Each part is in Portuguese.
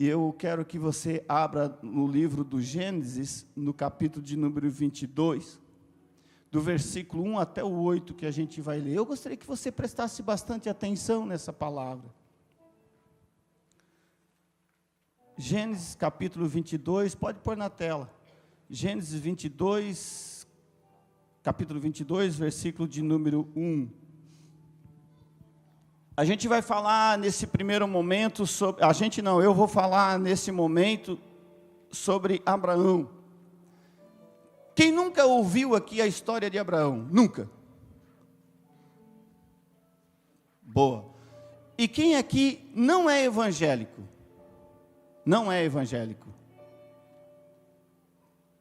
E eu quero que você abra no livro do Gênesis, no capítulo de número 22, do versículo 1 até o 8, que a gente vai ler. Eu gostaria que você prestasse bastante atenção nessa palavra. Gênesis capítulo 22, pode pôr na tela. Gênesis 22, capítulo 22, versículo de número 1. A gente vai falar nesse primeiro momento sobre... eu vou falar nesse momento sobre Abraão. Quem nunca ouviu aqui a história de Abraão? Nunca. Boa. E quem aqui não é evangélico? Não é evangélico.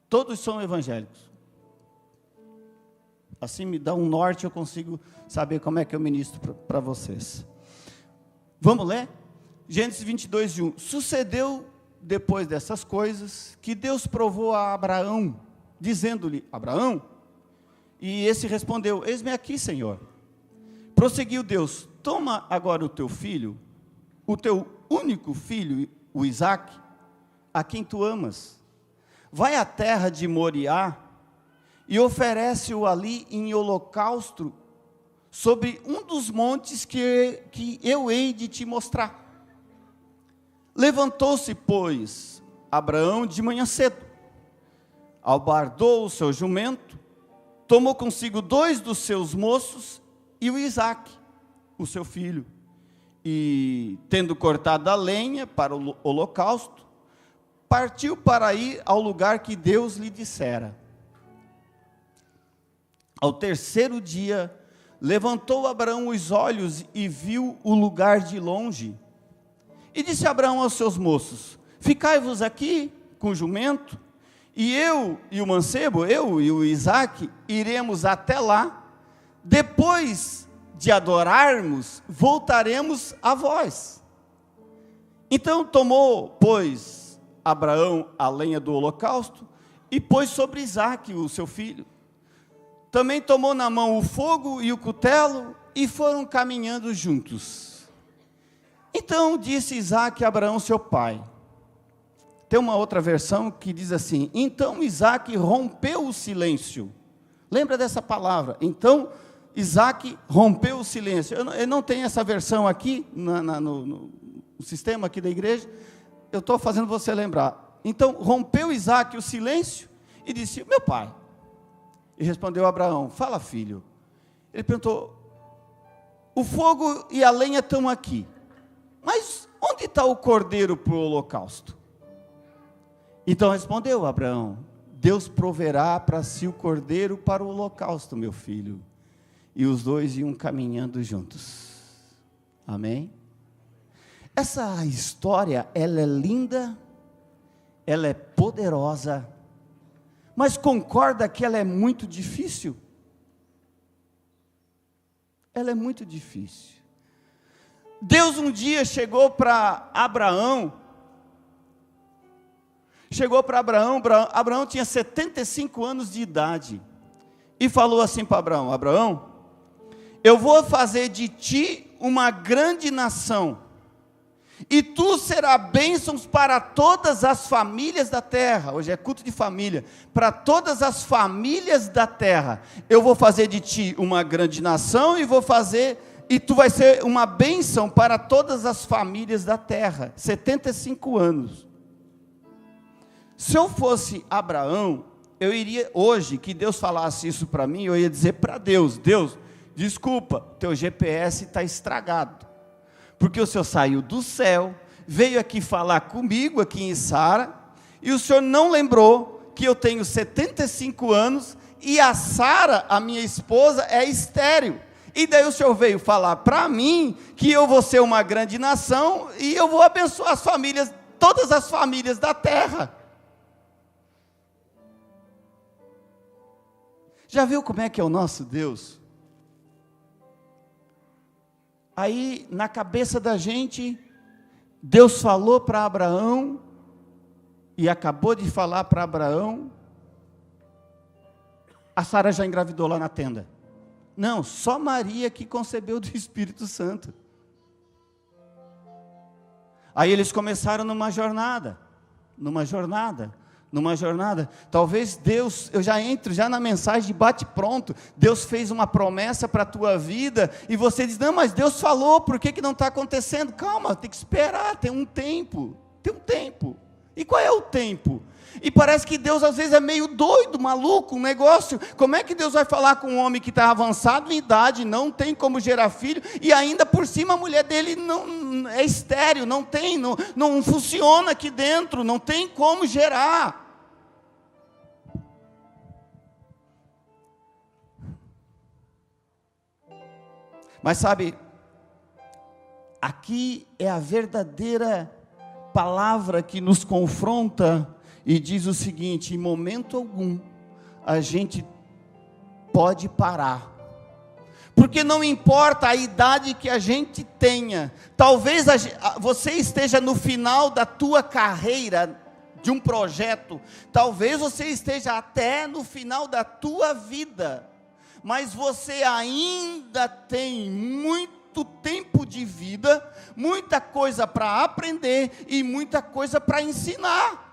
Todos são evangélicos. Assim me dá um norte, eu consigo saber como é que eu ministro para vocês. Vamos ler? Gênesis 22, 1. Sucedeu, depois dessas coisas, que Deus provou a Abraão, dizendo-lhe, Abraão, e esse respondeu, eis-me aqui, Senhor. Prosseguiu Deus, toma agora o teu filho, o teu único filho, o Isaque, a quem tu amas, vai à terra de Moriá, e oferece-o ali em holocausto, sobre um dos montes que eu hei de te mostrar. Levantou-se, pois, Abraão de manhã cedo, albardou o seu jumento, tomou consigo 2 dos seus moços, e o Isaque, o seu filho, e tendo cortado a lenha para o holocausto, partiu para ir ao lugar que Deus lhe dissera. Ao terceiro dia, levantou Abraão os olhos e viu o lugar de longe. E disse Abraão aos seus moços, ficai-vos aqui com o jumento, e eu e o mancebo, eu e o Isaque, iremos até lá, depois de adorarmos, voltaremos a vós. Então tomou, pois, Abraão a lenha do holocausto, e pôs sobre Isaque, o seu filho. Também tomou na mão o fogo e o cutelo, e foram caminhando juntos. Então disse Isaque a Abraão, seu pai. Tem uma outra versão que diz assim, então Isaque rompeu o silêncio. Lembra dessa palavra? Então Isaque rompeu o silêncio. Eu não tenho essa versão aqui, no sistema aqui da igreja, eu estou fazendo você lembrar. Então rompeu Isaque o silêncio, e disse, meu pai. E respondeu Abraão, fala filho. Ele perguntou, o fogo e a lenha estão aqui, mas onde está o cordeiro para o holocausto? Então respondeu Abraão, Deus proverá para si o cordeiro para o holocausto, meu filho. E os dois iam caminhando juntos. Amém? Essa história, ela é linda, ela é poderosa, mas concorda que ela é muito difícil? Ela é muito difícil. Deus um dia chegou para Abraão, Abraão tinha 75 anos de idade, e falou assim para Abraão, Abraão, eu vou fazer de ti uma grande nação, e tu serás bênçãos para todas as famílias da terra. Hoje é culto de família. Para todas as famílias da terra. Eu vou fazer de ti uma grande nação e tu vai ser uma bênção para todas as famílias da terra. 75 anos. Se eu fosse Abraão, eu iria, hoje, que Deus falasse isso para mim, eu ia dizer para Deus, Deus, desculpa, teu GPS está estragado. Porque o Senhor saiu do céu, veio aqui falar comigo, aqui em Sara, e o Senhor não lembrou que eu tenho 75 anos, e a Sara, a minha esposa, é estéril. E daí o Senhor veio falar para mim, que eu vou ser uma grande nação, e eu vou abençoar as famílias, todas as famílias da terra. Já viu como é que é o nosso Deus? Aí, na cabeça da gente, Deus falou para Abraão, e acabou de falar para Abraão, a Sara já engravidou lá na tenda. Não, só Maria que concebeu do Espírito Santo. Aí eles começaram numa jornada. Talvez Deus, eu já entro já na mensagem de bate pronto. Deus fez uma promessa para a tua vida, e você diz, não, mas Deus falou, por que não está acontecendo? Calma, tem que esperar, tem um tempo. E qual é o tempo? E parece que Deus às vezes é meio doido, maluco, um negócio. Como é que Deus vai falar com um homem que está avançado em idade, não tem como gerar filho, e ainda por cima a mulher dele não é estéril, não funciona aqui dentro, não tem como gerar. Mas sabe, aqui é a verdadeira palavra que nos confronta e diz o seguinte: em momento algum a gente pode parar, porque não importa a idade que a gente tenha. Talvez você esteja no final da tua carreira de um projeto, talvez você esteja até no final da tua vida, mas você ainda tem muito tempo de vida, muita coisa para aprender e muita coisa para ensinar.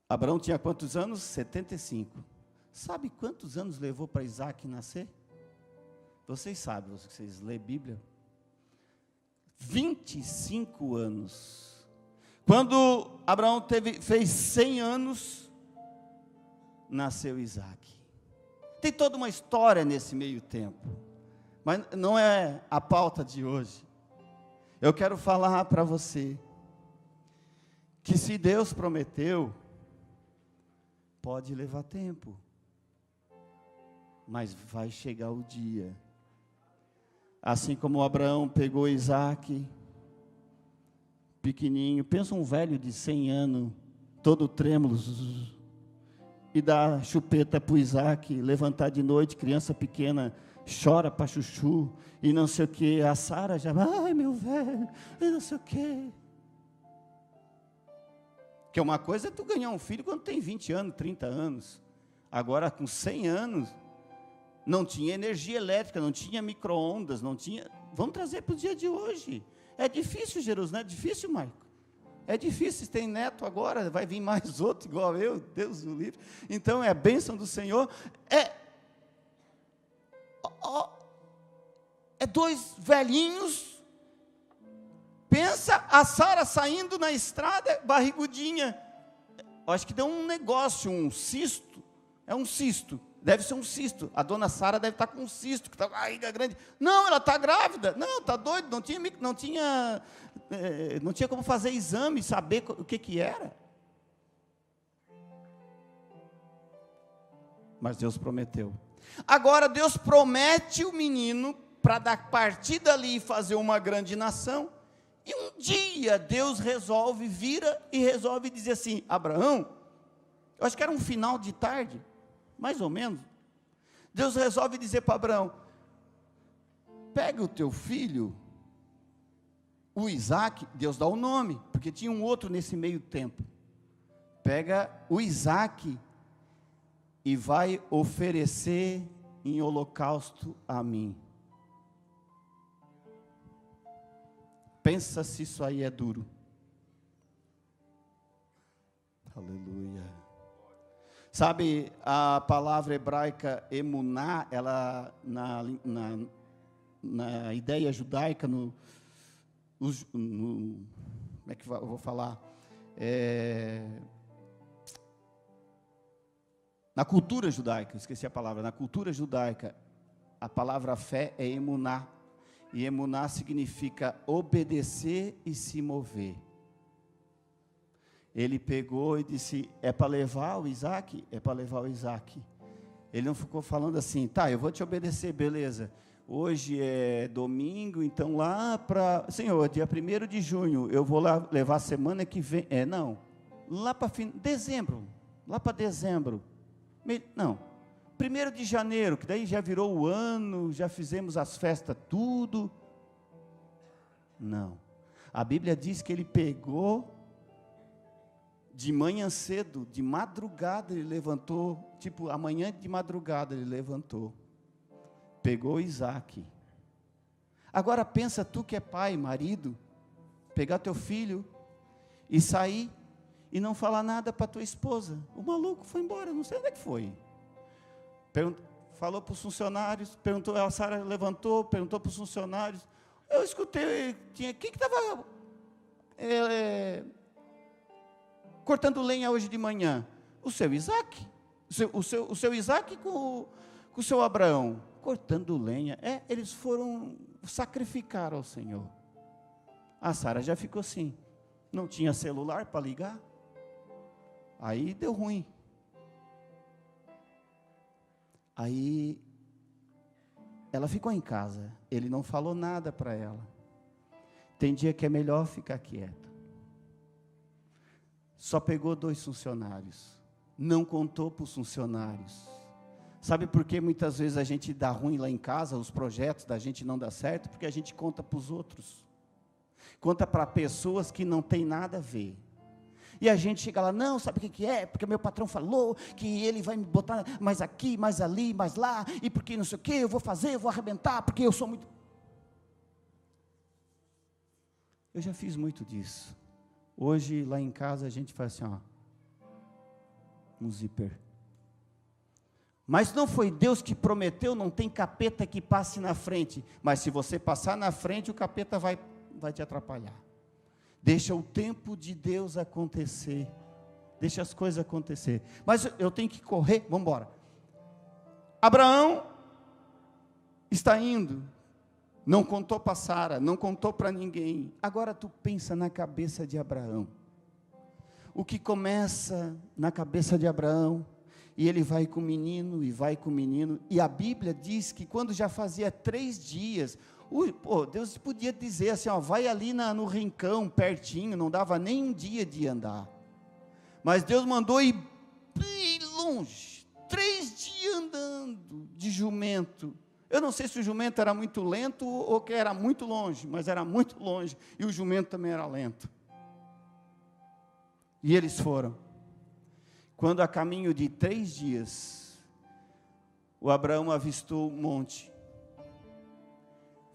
Abraão tinha quantos anos? 75. Sabe quantos anos levou para Isaac nascer? Vocês sabem, vocês lêem Bíblia. 25 anos. Quando Abraão fez 100 anos, nasceu Isaac. Tem toda uma história nesse meio tempo, mas não é a pauta de hoje. Eu quero falar para você, que se Deus prometeu, pode levar tempo, mas vai chegar o dia. Assim como Abraão pegou Isaac, pequenininho, pensa um velho de 100 anos, todo trêmulo, e dá chupeta para o Isaac, levantar de noite, criança pequena, chora para chuchu, e não sei o que, a Sara já, ai meu velho, e não sei o que. Que uma coisa é tu ganhar um filho quando tem 20 anos, 30 anos. Agora, com 100 anos, não tinha energia elétrica, não tinha micro-ondas, não tinha... Vamos trazer para o dia de hoje. É difícil, Jerusalém, é difícil, Maico. É difícil, tem neto agora, vai vir mais outro igual eu, Deus o livre. Então, é a bênção do Senhor. É dois velhinhos. Pensa a Sara saindo na estrada, barrigudinha. Eu acho que deu um negócio, um cisto. É um cisto, deve ser um cisto. A dona Sara deve estar com um cisto, que está com a barriga grande. Não, ela está grávida. Não, está doido, não tinha como fazer exame, saber o que era. Mas Deus prometeu. Agora Deus promete o menino para partir dali e fazer uma grande nação. E um dia Deus vira e resolve dizer assim: Abraão, eu acho que era um final de tarde, mais ou menos. Deus resolve dizer para Abraão: pega o teu filho, o Isaac, Deus dá o nome, porque tinha um outro nesse meio tempo. Pega o Isaac e vai oferecer em holocausto a mim. Pensa se isso aí é duro. Aleluia. Sabe, a palavra hebraica emuná, ela na ideia judaica, como é que eu vou falar? Na cultura judaica, esqueci a palavra, na cultura judaica, a palavra fé é emuná. E emuná significa obedecer e se mover. Ele pegou e disse: é para levar o Isaac? É para levar o Isaac. Ele não ficou falando assim: tá, eu vou te obedecer, beleza. Hoje é domingo, então lá para... Senhor, dia 1º de junho, eu vou lá levar a semana que vem. Não. Lá para dezembro. Lá para dezembro. Não. 1º de janeiro, que daí já virou o ano, já fizemos as festas, tudo. Não. A Bíblia diz que ele pegou, de manhã cedo, de madrugada ele levantou, tipo, amanhã de madrugada ele levantou. pegou Isaac. Agora pensa tu que é pai, marido, pegar teu filho e sair e não falar nada para tua esposa. O maluco foi embora, não sei onde é que foi. Falou para os funcionários, perguntou, a Sara levantou, perguntou para os funcionários. Eu escutei, quem que estava cortando lenha hoje de manhã? O seu Isaac. O seu Isaac com o seu Abraão. Cortando lenha. Eles foram sacrificar ao Senhor. A Sara já ficou assim. Não tinha celular para ligar. Aí deu ruim. Aí ela ficou em casa. Ele não falou nada para ela. Tem dia que é melhor ficar quieto. Só pegou 2 funcionários. Não contou para os funcionários. Sabe por que muitas vezes a gente dá ruim lá em casa, os projetos da gente não dá certo? Porque a gente conta para os outros. Conta para pessoas que não tem nada a ver. E a gente chega lá, não, sabe o que é? Porque meu patrão falou que ele vai me botar mais aqui, mais ali, mais lá, e porque não sei o que, eu vou fazer, eu vou arrebentar, porque eu sou muito... Eu já fiz muito disso. Hoje, lá em casa, a gente faz assim, um zíper. Mas não foi Deus que prometeu, não tem capeta que passe na frente. Mas se você passar na frente, o capeta vai te atrapalhar. Deixa o tempo de Deus acontecer. Deixa as coisas acontecer. Mas eu tenho que correr, vamos embora. Abraão está indo. Não contou para Sara, não contou para ninguém. Agora tu pensa na cabeça de Abraão. O que começa na cabeça de Abraão, e ele vai com o menino, e vai com o menino, e a Bíblia diz que quando já fazia 3 dias, Deus podia dizer assim, vai ali no rincão, pertinho, não dava nem um dia de andar. Mas Deus mandou ir bem longe, 3 dias andando de jumento. Eu não sei se o jumento era muito lento ou que era muito longe, mas era muito longe, e o jumento também era lento. E eles foram. Quando a caminho de 3 dias, o Abraão avistou um monte.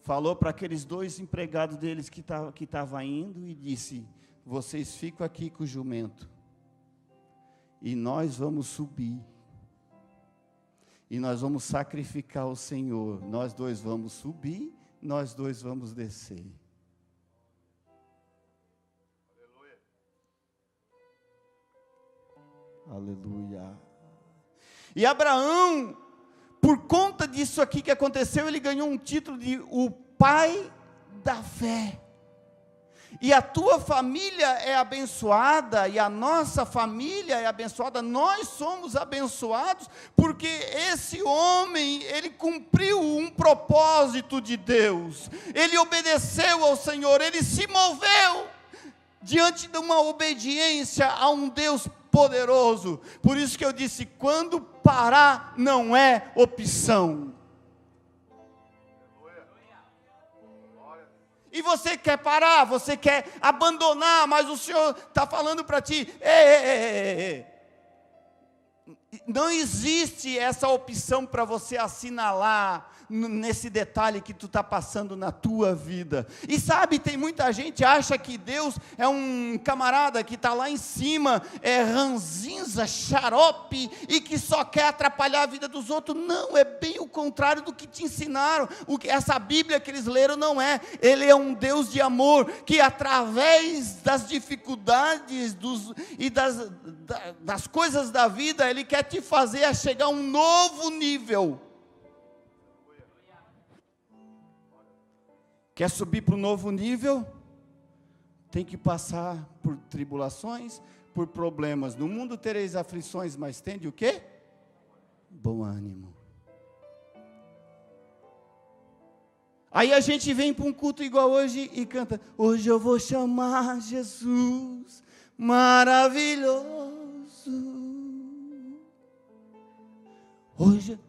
Falou para aqueles 2 empregados deles que estavam indo e disse, vocês ficam aqui com o jumento. E nós vamos subir. E nós vamos sacrificar o Senhor. Nós 2 vamos subir, nós 2 vamos descer. Aleluia. E Abraão, por conta disso aqui que aconteceu, ele ganhou um título de o pai da fé. E a tua família é abençoada, e a nossa família é abençoada, nós somos abençoados, porque esse homem, ele cumpriu um propósito de Deus, ele obedeceu ao Senhor, ele se moveu diante de uma obediência a um Deus poderoso. Por isso que eu disse, quando parar não é opção. E você quer parar, você quer abandonar, mas o Senhor está falando para ti, não existe essa opção para você assinalar nesse detalhe que tu está passando na tua vida. E sabe, tem muita gente que acha que Deus é um camarada que está lá em cima, ranzinza, xarope, e que só quer atrapalhar a vida dos outros. Não, é bem o contrário do que te ensinaram. Essa Bíblia que eles leram não é. Ele é um Deus de amor, que através das dificuldades e das coisas da vida, Ele quer te fazer a chegar a um novo nível. Quer subir para um novo nível? Tem que passar por tribulações, por problemas. No mundo tereis aflições, mas tende o quê? Bom ânimo. Aí a gente vem para um culto igual hoje e canta, hoje eu vou chamar Jesus maravilhoso. Hoje,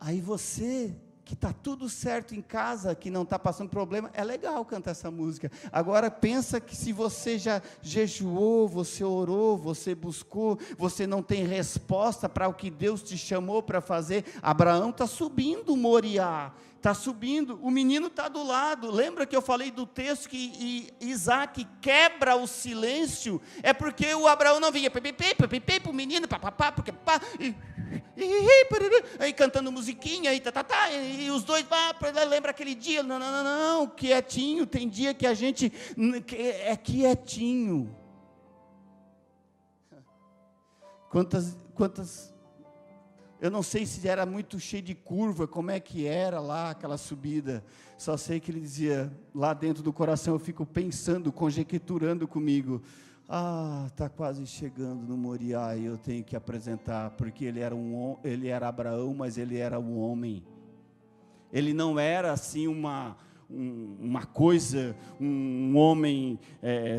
aí você que está tudo certo em casa, que não está passando problema, é legal cantar essa música. Agora pensa que se você já jejuou, você orou, você buscou, você não tem resposta para o que Deus te chamou para fazer. Abraão está subindo Moriá, está subindo, o menino está do lado. Lembra que eu falei do texto que Isaac quebra o silêncio? É porque o Abraão não vinha, para o menino, papapá, porque pá, aí cantando musiquinha, e os dois, lembra aquele dia? Não, quietinho, tem dia que a gente é quietinho. Quantas, eu não sei se era muito cheio de curva, como é que era lá aquela subida, só sei que ele dizia, lá dentro do coração eu fico pensando, conjecturando comigo, está quase chegando no Moriá e eu tenho que apresentar, porque ele era Abraão, mas ele era um homem, ele não era assim uma coisa, um homem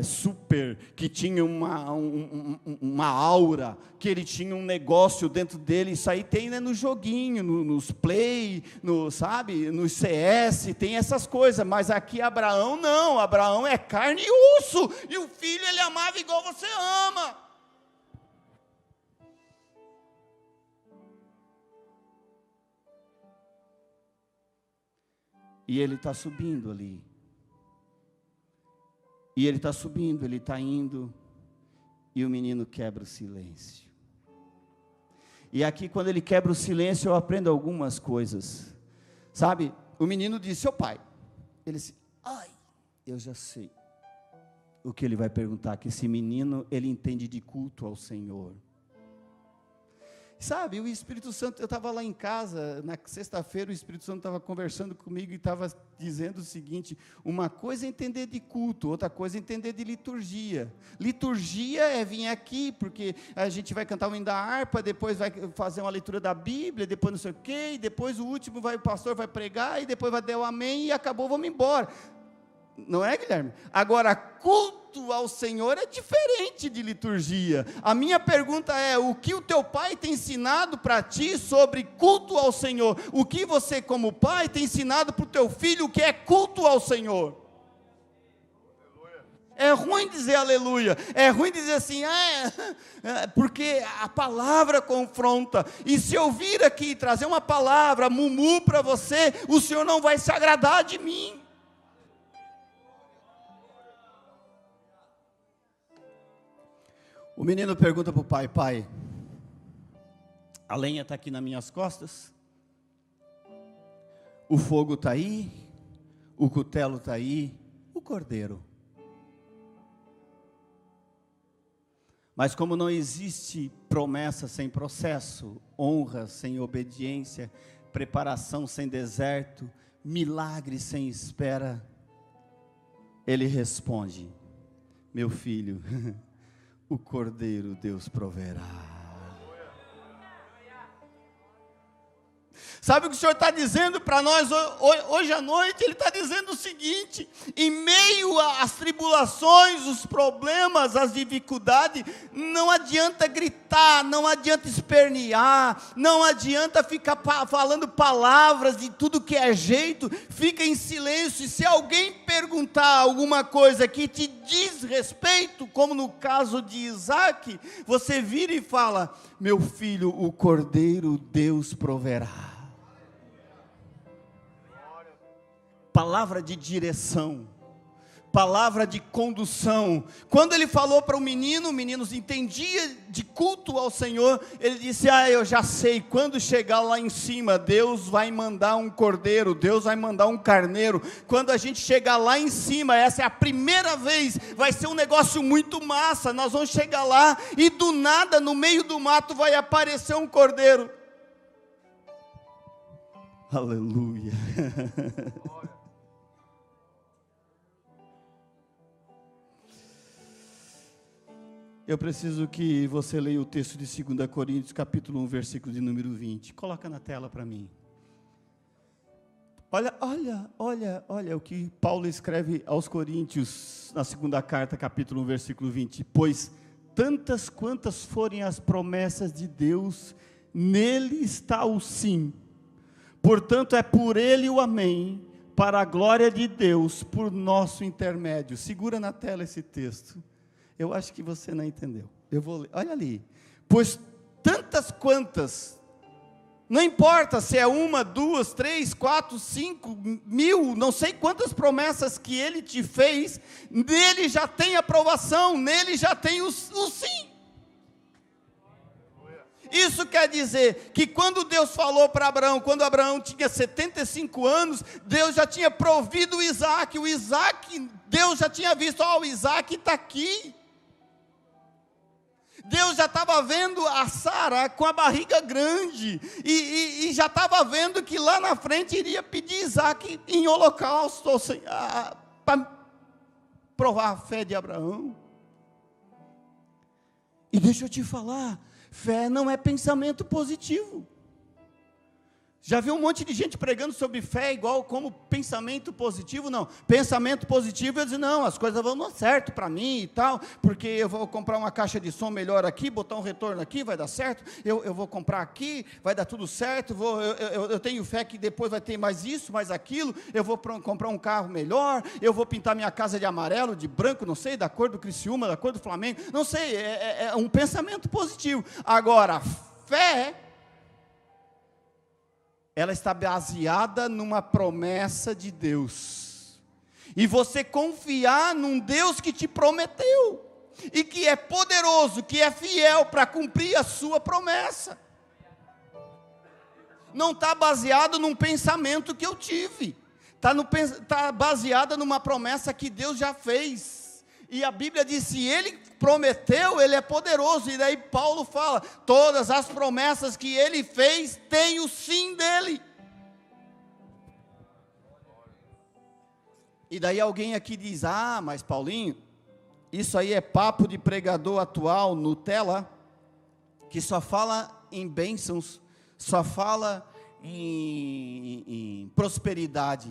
super, que tinha uma aura, que ele tinha um negócio dentro dele. Isso aí tem, né, no joguinho, nos play, sabe, no CS, tem essas coisas, mas aqui Abraão não, Abraão é carne e osso, e o filho ele amava igual você ama. E ele está subindo ali. E ele está subindo, ele está indo. E o menino quebra o silêncio. E aqui, quando ele quebra o silêncio, eu aprendo algumas coisas. Sabe, o menino disse, seu pai. Ele disse, eu já sei o que ele vai perguntar, que esse menino, ele entende de culto ao Senhor. Sabe, o Espírito Santo, eu estava lá em casa, na sexta-feira, o Espírito Santo estava conversando comigo e estava dizendo o seguinte, uma coisa é entender de culto, outra coisa é entender de liturgia. Liturgia é vir aqui, porque a gente vai cantar o hino da harpa, depois vai fazer uma leitura da Bíblia, depois não sei o quê, e depois o último o pastor vai pregar, e depois vai dar o amém, e acabou, vamos embora. Não é, Guilherme? Agora, culto ao Senhor é diferente de liturgia. A minha pergunta é, o que o teu pai tem ensinado para ti sobre culto ao Senhor? O que você, como pai, tem ensinado para o teu filho o que é culto ao Senhor? É ruim dizer aleluia, é ruim dizer assim, porque a palavra confronta, e se eu vir aqui trazer uma palavra, mumu para você, o Senhor não vai se agradar de mim. O menino pergunta para o pai, pai, a lenha está aqui nas minhas costas, o fogo está aí, o cutelo está aí, o cordeiro. Mas como não existe promessa sem processo, honra sem obediência, preparação sem deserto, milagre sem espera, ele responde, meu filho, o cordeiro Deus proverá. Sabe o que o Senhor está dizendo para nós hoje à noite? Ele está dizendo o seguinte, em meio às tribulações, os problemas, as dificuldades, não adianta gritar, não adianta espernear, não adianta ficar falando palavras de tudo que é jeito, fica em silêncio, e se alguém perguntar alguma coisa que te diz respeito, como no caso de Isaac, você vira e fala, meu filho, o cordeiro Deus proverá. Palavra de direção, palavra de condução. Quando ele falou para o menino entendia de culto ao Senhor, ele disse, eu já sei, quando chegar lá em cima, Deus vai mandar um cordeiro, Deus vai mandar um carneiro, quando a gente chegar lá em cima, essa é a primeira vez, vai ser um negócio muito massa, nós vamos chegar lá, e do nada, no meio do mato, vai aparecer um cordeiro. Aleluia. Eu preciso que você leia o texto de 2 Coríntios, capítulo 1, versículo de número 20. Coloca na tela para mim. Olha o que Paulo escreve aos Coríntios, na segunda carta, capítulo 1, versículo 20. Pois tantas quantas forem as promessas de Deus, nele está o sim. Portanto, é por ele o amém, para a glória de Deus, por nosso intermédio. Segura na tela esse texto. Eu acho que você não entendeu. Eu vou ler. Olha ali. Pois tantas quantas, não importa se é 1, 2, 3, 4, 5, 1000, não sei quantas promessas que ele te fez, nele já tem aprovação, nele já tem o sim. Isso quer dizer que quando Deus falou para Abraão, quando Abraão tinha 75 anos, Deus já tinha provido o Isaac, Deus já tinha visto, o Isaac está aqui. Deus já estava vendo a Sara com a barriga grande, e já estava vendo que lá na frente iria pedir Isaac em holocausto, para provar a fé de Abraão. E deixa eu te falar, fé não é pensamento positivo. Já viu um monte de gente pregando sobre fé igual como pensamento positivo? Não, pensamento positivo, eu digo, não, as coisas vão dar certo para mim e tal, porque eu vou comprar uma caixa de som melhor aqui, botar um retorno aqui, vai dar certo, eu vou comprar aqui, vai dar tudo certo, eu tenho fé que depois vai ter mais isso, mais aquilo, eu vou comprar um carro melhor, eu vou pintar minha casa de amarelo, de branco, não sei, da cor do Criciúma, da cor do Flamengo, não sei, é um pensamento positivo. Agora, fé, ela está baseada numa promessa de Deus, e você confiar num Deus que te prometeu, e que é poderoso, que é fiel para cumprir a sua promessa. Não está baseado num pensamento que eu tive, está baseada numa promessa que Deus já fez, e a Bíblia diz, se Ele prometeu, Ele é poderoso, e daí Paulo fala, todas as promessas que Ele fez, tem o sim dEle. E daí alguém aqui diz, mas Paulinho, isso aí é papo de pregador atual, Nutella, que só fala em bênçãos, só fala em prosperidade.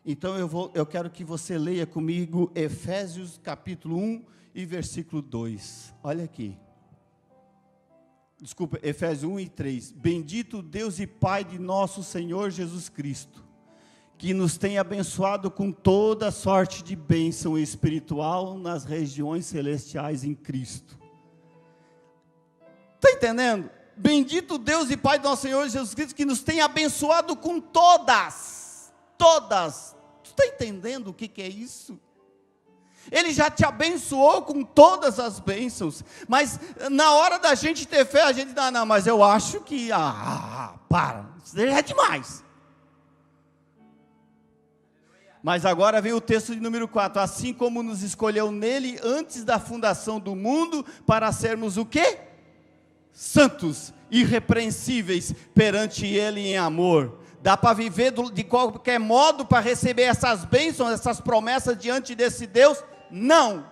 Então eu quero que você leia comigo Efésios capítulo 1 e versículo 2. Olha aqui. Desculpa, Efésios 1 e 3. Bendito Deus e Pai de nosso Senhor Jesus Cristo, que nos tem abençoado com toda sorte de bênção espiritual nas regiões celestiais em Cristo. Está entendendo? Bendito Deus e Pai de nosso Senhor Jesus Cristo, que nos tem abençoado com todas. Tu está entendendo o que é isso? Ele já te abençoou com todas as bênçãos, mas na hora da gente ter fé, a gente dá, não, mas eu acho que, para, isso é demais. Mas agora vem o texto de número 4, assim como nos escolheu nele antes da fundação do mundo, para sermos o quê? Santos, irrepreensíveis perante ele em amor. Dá para viver de qualquer modo para receber essas bênçãos, essas promessas diante desse Deus? Não.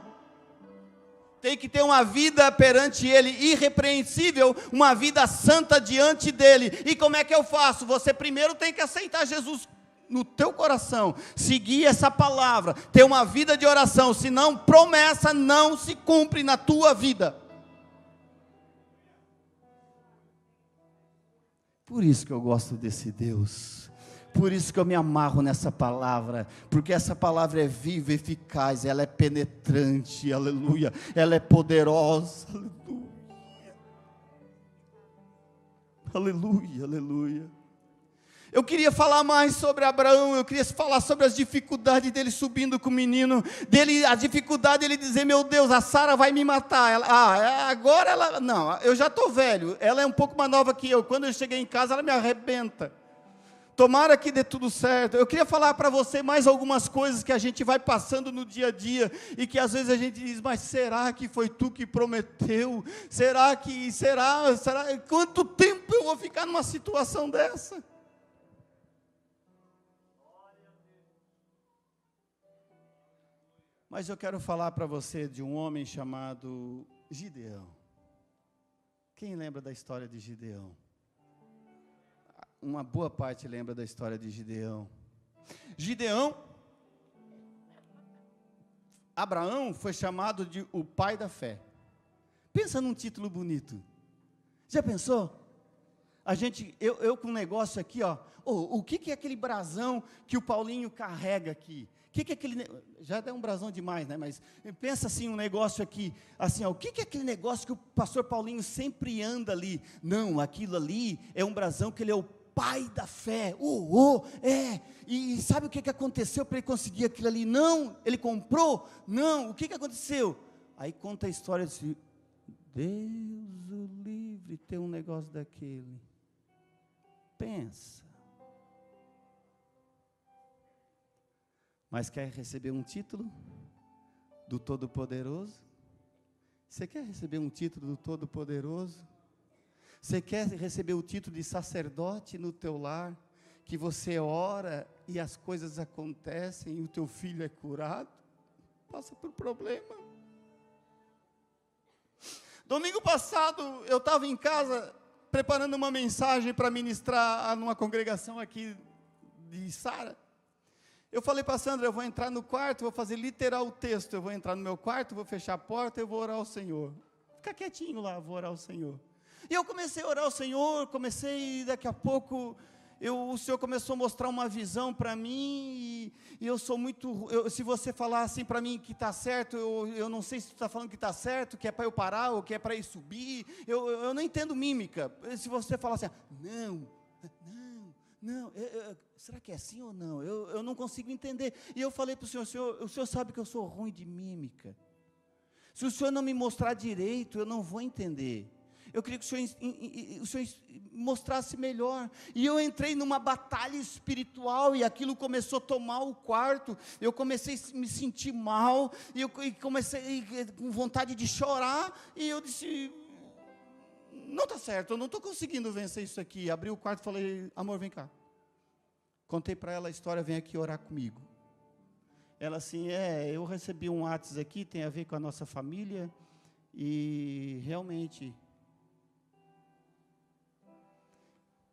Tem que ter uma vida perante Ele irrepreensível, uma vida santa diante dEle. E como é que eu faço? Você primeiro tem que aceitar Jesus no teu coração, seguir essa palavra, ter uma vida de oração, senão promessa não se cumpre na tua vida. Por isso que eu gosto desse Deus, por isso que eu me amarro nessa palavra, porque essa palavra é viva, eficaz, ela é penetrante, aleluia, ela é poderosa, aleluia, aleluia, aleluia. Eu queria falar mais sobre Abraão, eu queria falar sobre as dificuldades dele subindo com o menino, dele, a dificuldade dele dizer, meu Deus, a Sara vai me matar, agora ela, não, eu já estou velho, ela é um pouco mais nova que eu, quando eu cheguei em casa ela me arrebenta, tomara que dê tudo certo. Eu queria falar para você mais algumas coisas que a gente vai passando no dia a dia, e que às vezes a gente diz, mas será que foi tu que prometeu? Será, quanto tempo eu vou ficar numa situação dessa? Mas eu quero falar para você de um homem chamado Gideão. Quem lembra da história de Gideão? Uma boa parte lembra da história de Gideão. Gideão, Abraão foi chamado de o pai da fé. Pensa num título bonito. Já pensou? Eu com um negócio aqui, ó, o que é aquele brasão que o Paulinho carrega aqui? O que é aquele, já é um brasão demais, né? Mas pensa assim, um negócio aqui, assim, ó, o que é aquele negócio que o pastor Paulinho sempre anda ali? Não, aquilo ali é um brasão que ele é o pai da fé. E sabe o que aconteceu para ele conseguir aquilo ali? Não, ele comprou? Não, o que aconteceu? Aí conta a história de Deus o livre ter um negócio daquele. Pensa. Mas quer receber um título do Todo-Poderoso? Você quer receber um título do Todo-Poderoso? Você quer receber o título de sacerdote no teu lar? Que você ora e as coisas acontecem e o teu filho é curado? Passa por problema. Domingo passado eu estava em casa preparando uma mensagem para ministrar numa congregação aqui de Sara. Eu falei para a Sandra, eu vou entrar no quarto, vou fazer literal o texto, eu vou entrar no meu quarto, vou fechar a porta, eu vou orar ao Senhor. Fica quietinho lá, vou orar ao Senhor. E eu comecei a orar ao Senhor, e daqui a pouco, o Senhor começou a mostrar uma visão para mim, e eu sou muito, se você falar assim para mim que está certo, eu não sei se você está falando que está certo, que é para eu parar, ou que é para ir subir, eu não entendo mímica. Se você falar assim, não, será que é assim ou não? Eu não consigo entender. E eu falei para o senhor sabe que eu sou ruim de mímica. Se o senhor não me mostrar direito, eu não vou entender. Eu queria que o senhor mostrasse melhor. E eu entrei numa batalha espiritual, e aquilo começou a tomar o quarto. Eu comecei a me sentir mal, e comecei com vontade de chorar, e eu disse, não está certo, eu não estou conseguindo vencer isso aqui. Abri o quarto e falei, amor, vem cá. Contei para ela a história, vem aqui orar comigo. Ela assim, eu recebi um WhatsApp aqui, tem a ver com a nossa família, e realmente.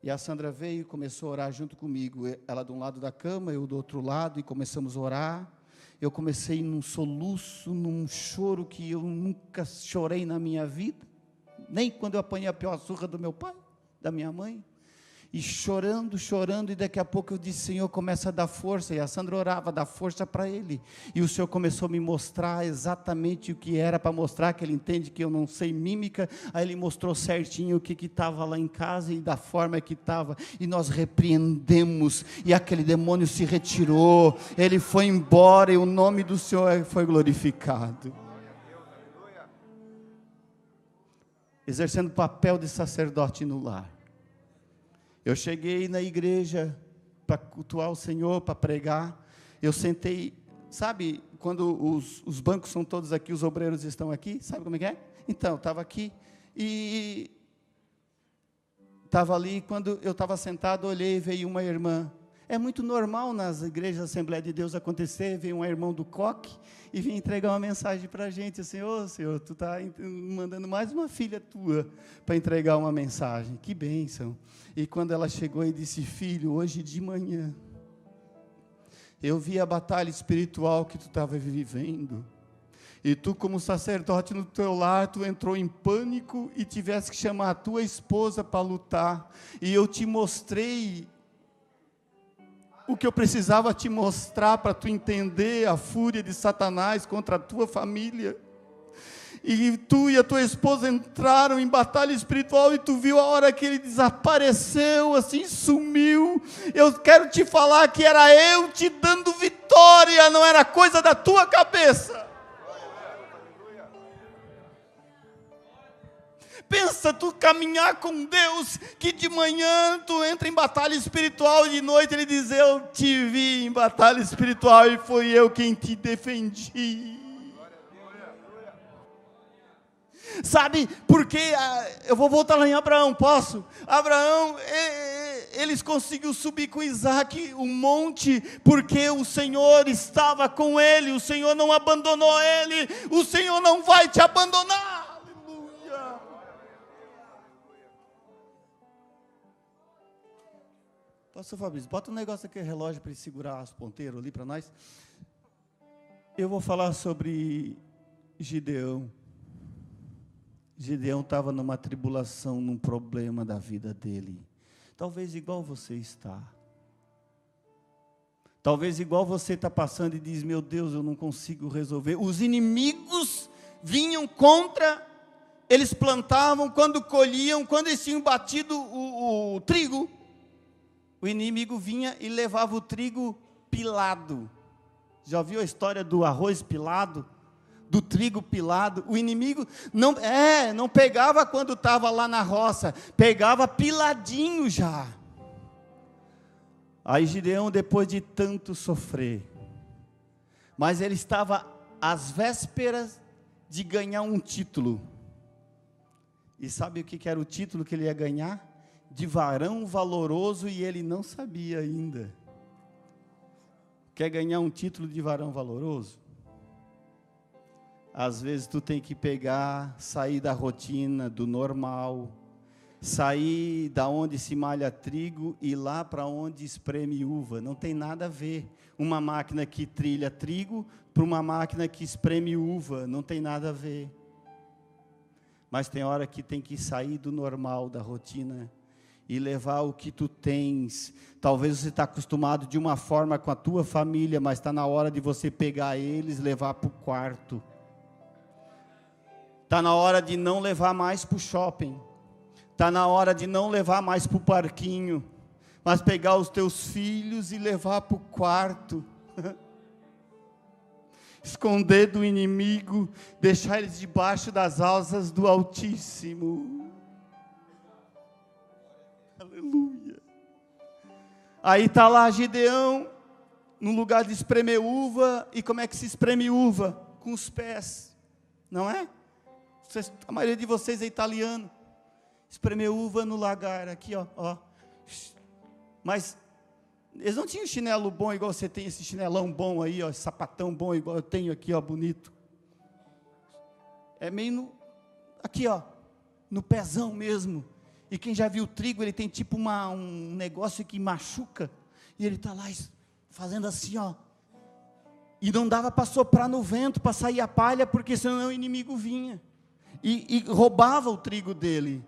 E a Sandra veio e começou a orar junto comigo, ela de um lado da cama, eu do outro lado, e começamos a orar. Eu comecei num soluço, num choro que eu nunca chorei na minha vida, nem quando eu apanhei a pior surra do meu pai, da minha mãe, e chorando, e daqui a pouco eu disse, Senhor, começa a dar força, e a Sandra orava, dá força para ele, e o Senhor começou a me mostrar exatamente o que era para mostrar, que ele entende que eu não sei mímica, aí ele mostrou certinho o que estava lá em casa, e da forma que estava, e nós repreendemos, e aquele demônio se retirou, ele foi embora, e o nome do Senhor foi glorificado. Exercendo o papel de sacerdote no lar. Eu cheguei na igreja para cultuar o Senhor, para pregar. Eu sentei, sabe, quando os bancos são todos aqui, os obreiros estão aqui, sabe como é que é? Então, estava aqui, e estava ali, quando eu estava sentado, olhei e veio uma irmã. É muito normal nas igrejas da Assembleia de Deus acontecer, veio um irmão do coque, e vinha entregar uma mensagem para a gente, assim, Senhor, tu está mandando mais uma filha tua, para entregar uma mensagem, que bênção. E quando ela chegou e disse, filho, hoje de manhã, eu vi a batalha espiritual que tu estava vivendo, e tu como sacerdote no teu lar, tu entrou em pânico, e tivesse que chamar a tua esposa para lutar, e eu te mostrei, o que eu precisava te mostrar para tu entender a fúria de Satanás contra a tua família. E tu e a tua esposa entraram em batalha espiritual, e tu viu a hora que ele desapareceu, assim, sumiu. Eu quero te falar que era eu te dando vitória, não era coisa da tua cabeça. Pensa tu caminhar com Deus, que de manhã tu entra em batalha espiritual, e de noite ele diz, eu te vi em batalha espiritual, e foi eu quem te defendi. Sabe, porque, eu vou voltar lá em Abraão, posso? Abraão, eles conseguiram subir com Isaac o monte, porque o Senhor estava com ele, o Senhor não abandonou ele, o Senhor não vai te abandonar. Pastor Fabrício, bota um negócio aqui, relógio, para ele segurar as ponteiras ali para nós. Eu vou falar sobre Gideão. Gideão estava numa tribulação, num problema da vida dele. Talvez igual você está. Talvez igual você está passando e diz, meu Deus, eu não consigo resolver. Os inimigos vinham contra, eles plantavam, quando colhiam, quando eles tinham batido o trigo, o inimigo vinha e levava o trigo pilado. Já ouviu a história do arroz pilado? Do trigo pilado? O inimigo não pegava quando estava lá na roça, pegava piladinho já. Aí Gideão, depois de tanto sofrer, mas ele estava às vésperas de ganhar um título. E sabe o que era o título que ele ia ganhar? De varão valoroso, e ele não sabia ainda. Quer ganhar um título de varão valoroso? Às vezes tu tem que pegar, sair da rotina, do normal, sair da onde se malha trigo e ir lá para onde espreme uva. Não tem nada a ver uma máquina que trilha trigo para uma máquina que espreme uva. Não tem nada a ver. Mas tem hora que tem que sair do normal, da rotina, e levar o que tu tens. Talvez você está acostumado de uma forma com a tua família, mas está na hora de você pegar eles e levar para o quarto. Está na hora de não levar mais para o shopping. Está na hora de não levar mais para o parquinho, mas pegar os teus filhos e levar para o quarto. Esconder do inimigo, deixar eles debaixo das asas do Altíssimo. Aleluia. Aí está lá Gideão, no lugar de espremer uva. E como é que se espreme uva? Com os pés, não é? A maioria de vocês é italiano. Espremer uva no lagar, aqui ó. Mas eles não tinham chinelo bom igual você tem, esse chinelão bom aí, ó, esse sapatão bom igual eu tenho aqui, ó, bonito. É meio aqui, ó, no pezão mesmo. E quem já viu o trigo, ele tem tipo um negócio que machuca, e ele está lá fazendo assim, ó. E não dava para soprar no vento, para sair a palha, porque senão o inimigo vinha e roubava o trigo dele.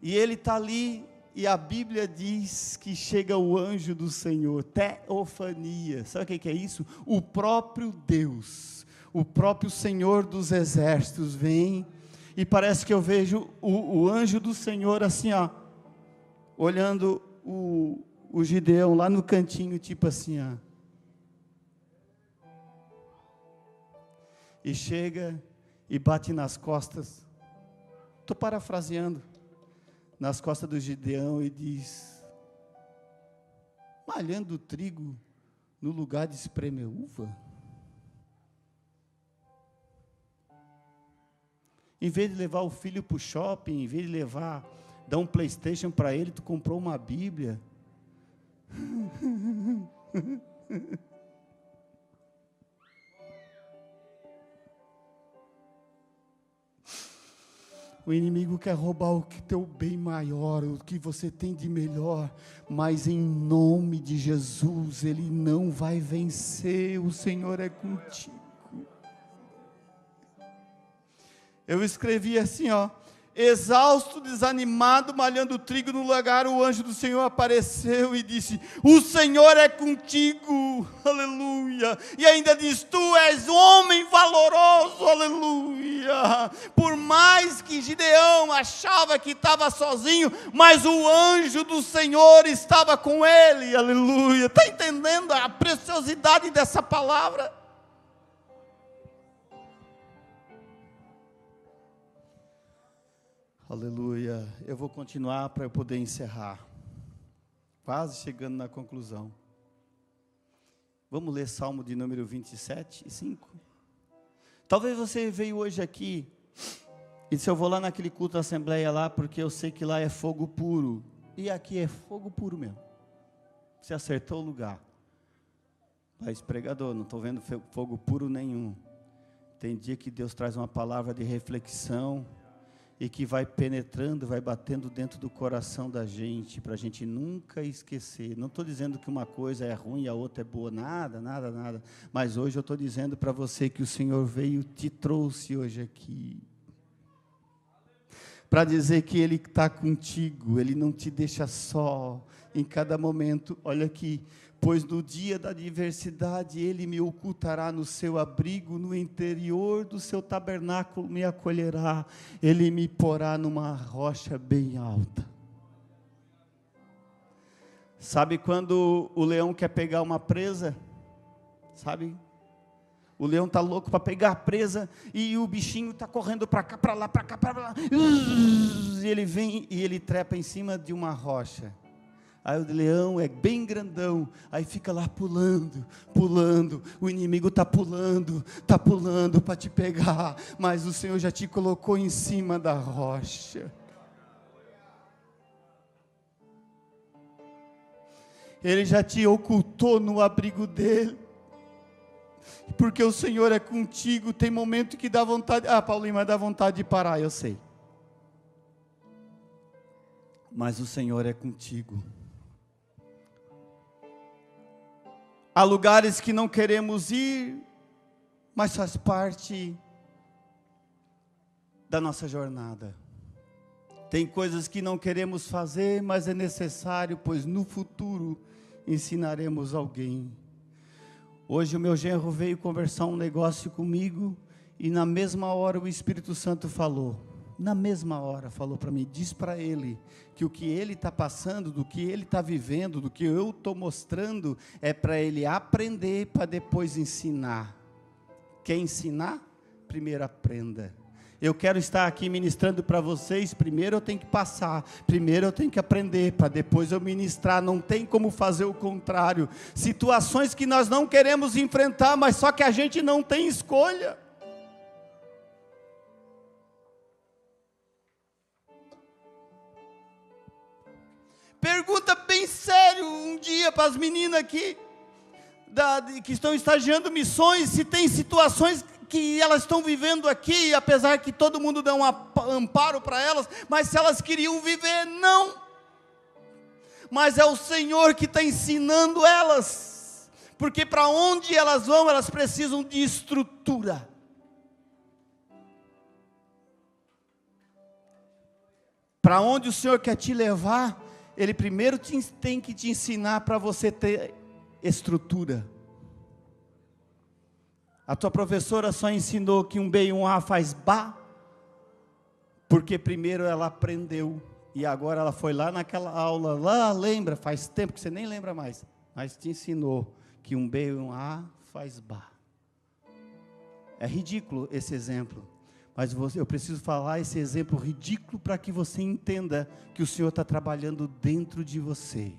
E ele está ali, e a Bíblia diz que chega o anjo do Senhor, teofania. Sabe o que é isso? O próprio Deus, o próprio Senhor dos exércitos vem, e parece que eu vejo o anjo do Senhor assim, ó, olhando o Gideão lá no cantinho, tipo assim, ó. E chega e bate nas costas, estou parafraseando, nas costas do Gideão, e diz: malhando trigo no lugar de espremer uva? Em vez de levar o filho para o shopping, em vez de dar um PlayStation para ele, tu comprou uma Bíblia. O inimigo quer roubar o que teu bem maior, o que você tem de melhor, mas em nome de Jesus, ele não vai vencer. O Senhor é contigo. Eu escrevi assim, ó: exausto, desanimado, malhando trigo no lagar, o anjo do Senhor apareceu e disse: o Senhor é contigo, aleluia. E ainda diz: tu és homem valoroso, aleluia. Por mais que Gideão achava que estava sozinho, mas o anjo do Senhor estava com ele, aleluia. Está entendendo a preciosidade dessa palavra? Aleluia. Eu vou continuar para eu poder encerrar. Quase chegando na conclusão. Vamos ler Salmo de número 27 e 5. Talvez você veio hoje aqui e disse: eu vou lá naquele culto da Assembleia lá, porque eu sei que lá é fogo puro. E aqui é fogo puro mesmo. Você acertou o lugar. Mas pregador, não estou vendo fogo puro nenhum. Tem dia que Deus traz uma palavra de reflexão e que vai penetrando, vai batendo dentro do coração da gente, para a gente nunca esquecer. Não estou dizendo que uma coisa é ruim e a outra é boa, nada, mas hoje eu estou dizendo para você que o Senhor veio, te trouxe hoje aqui. para dizer que Ele está contigo, Ele não te deixa só em cada momento. Olha aqui, pois no dia da adversidade Ele me ocultará no seu abrigo, no interior do seu tabernáculo me acolherá, Ele me porá numa rocha bem alta. Sabe quando o leão quer pegar uma presa? Sabe? O leão está louco para pegar a presa e o bichinho está correndo para cá, para lá, para cá, para lá. E ele vem e ele trepa em cima de uma rocha. Aí o leão é bem grandão, aí fica lá pulando, pulando. O inimigo está pulando para te pegar, mas o Senhor já te colocou em cima da rocha. Ele já te ocultou no abrigo dele. Porque o Senhor é contigo. Tem momento que dá vontade. Paulinho, mas dá vontade de parar, eu sei. Mas o Senhor é contigo. Há lugares que não queremos ir, mas faz parte da nossa jornada. Tem coisas que não queremos fazer, mas é necessário, pois no futuro ensinaremos alguém. Hoje o meu genro veio conversar um negócio comigo e na mesma hora o Espírito Santo falou. Na mesma hora falou para mim, diz para ele que o que ele está passando, do que ele está vivendo, do que eu estou mostrando, é para ele aprender para depois ensinar. Quer ensinar? Primeiro aprenda. Eu quero estar aqui ministrando para vocês, primeiro eu tenho que passar, primeiro eu tenho que aprender, para depois eu ministrar, não tem como fazer o contrário. Situações que nós não queremos enfrentar, mas só que a gente não tem escolha. Pergunta bem sério um dia para as meninas aqui, que estão estagiando missões, se tem situações que elas estão vivendo aqui, apesar que todo mundo dá um amparo para elas, mas se elas queriam viver, não. Mas é o Senhor que está ensinando elas, porque para onde elas vão, elas precisam de estrutura. Para onde o Senhor quer te levar, Ele primeiro tem que te ensinar para você ter estrutura. A tua professora só ensinou que um B e um A faz Bá, porque primeiro ela aprendeu, e agora ela foi lá naquela aula, lá lembra, faz tempo que você nem lembra mais, mas te ensinou que um B e um A faz Bá. É ridículo esse exemplo, mas eu preciso falar esse exemplo ridículo para que você entenda que o Senhor está trabalhando dentro de você.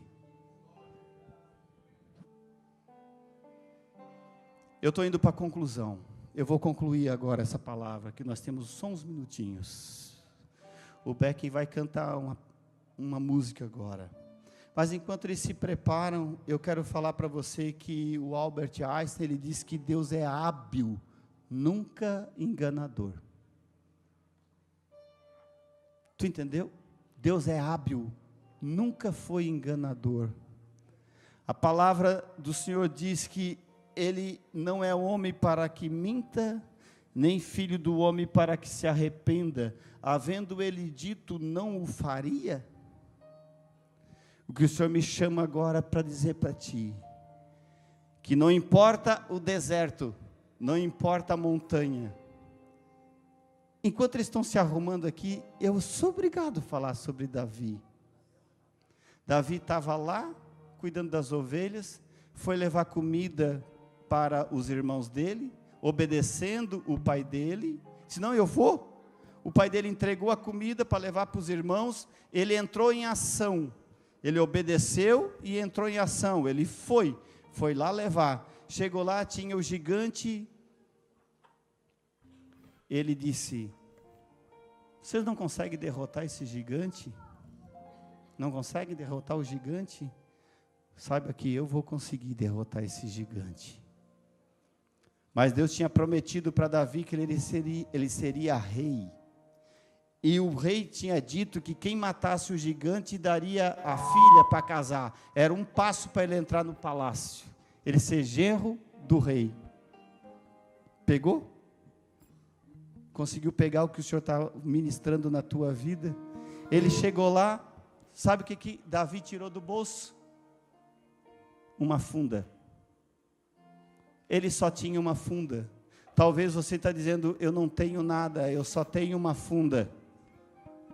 Eu estou indo para a conclusão. Eu vou concluir agora essa palavra, que nós temos só uns minutinhos. O Beck vai cantar uma música agora. Mas enquanto eles se preparam, eu quero falar para você que o Albert Einstein, ele disse que Deus é hábil, nunca enganador. Tu entendeu? Deus é hábil, nunca foi enganador. A palavra do Senhor diz que Ele não é homem para que minta, nem filho do homem para que se arrependa. Havendo Ele dito, não o faria? O que o Senhor me chama agora para dizer para ti, que não importa o deserto, não importa a montanha. Enquanto eles estão se arrumando aqui, eu sou obrigado a falar sobre Davi. Davi estava lá, cuidando das ovelhas, foi levar comida para os irmãos dele, obedecendo o pai dele, senão eu vou. O pai dele entregou a comida para levar para os irmãos, ele entrou em ação, ele obedeceu e entrou em ação, ele foi lá levar, chegou lá, tinha o gigante, ele disse, vocês não conseguem derrotar esse gigante? Não conseguem derrotar o gigante? Saiba que eu vou conseguir derrotar esse gigante. Mas Deus tinha prometido para Davi que ele seria rei. E o rei tinha dito que quem matasse o gigante daria a filha para casar. Era um passo para ele entrar no palácio. Ele ser genro do rei. Pegou? Conseguiu pegar o que o Senhor está ministrando na tua vida? Ele chegou lá, sabe o que Davi tirou do bolso? Uma funda. Ele só tinha uma funda. Talvez você está dizendo, eu não tenho nada, eu só tenho uma funda.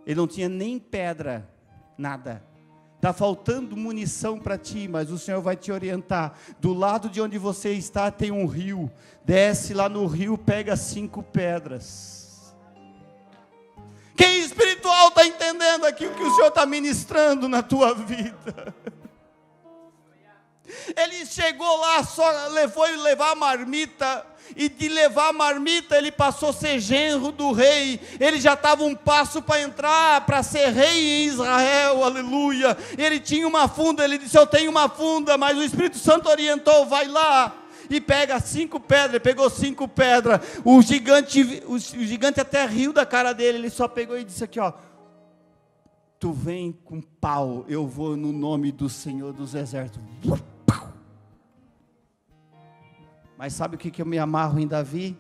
Ele não tinha nem pedra, nada. Está faltando munição para ti, mas o Senhor vai te orientar. Do lado de onde você está tem um rio. Desce lá no rio, pega 5 pedras. Quem espiritual está entendendo aqui o que o Senhor está ministrando na tua vida? Ele chegou lá, só foi levar a marmita, e de levar a marmita, ele passou a ser genro do rei. Ele já estava um passo para entrar, para ser rei em Israel, aleluia. Ele tinha uma funda, ele disse, eu tenho uma funda, mas o Espírito Santo orientou, vai lá, e pega 5 pedras, ele pegou 5 pedras, o gigante até riu da cara dele, ele só pegou e disse aqui, ó, tu vem com pau, eu vou no nome do Senhor dos Exércitos. Mas sabe o que eu me amarro em Davi?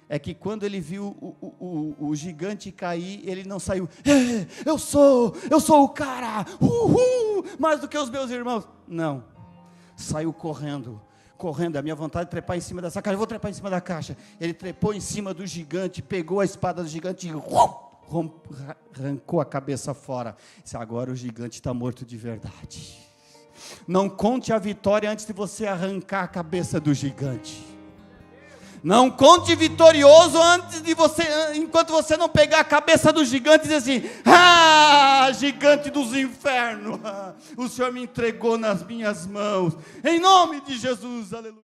É que quando ele viu o gigante cair, ele não saiu, eu sou o cara, mais do que os meus irmãos. Não, saiu correndo, a minha vontade de trepar em cima dessa caixa, eu vou trepar em cima da caixa. Ele trepou em cima do gigante, pegou a espada do gigante e arrancou a cabeça fora. Disse, agora o gigante está morto de verdade. Não conte a vitória antes de você arrancar a cabeça do gigante. Não conte vitorioso antes de você, enquanto você não pegar a cabeça do gigante e dizer assim, gigante dos infernos, o Senhor me entregou nas minhas mãos, em nome de Jesus, aleluia.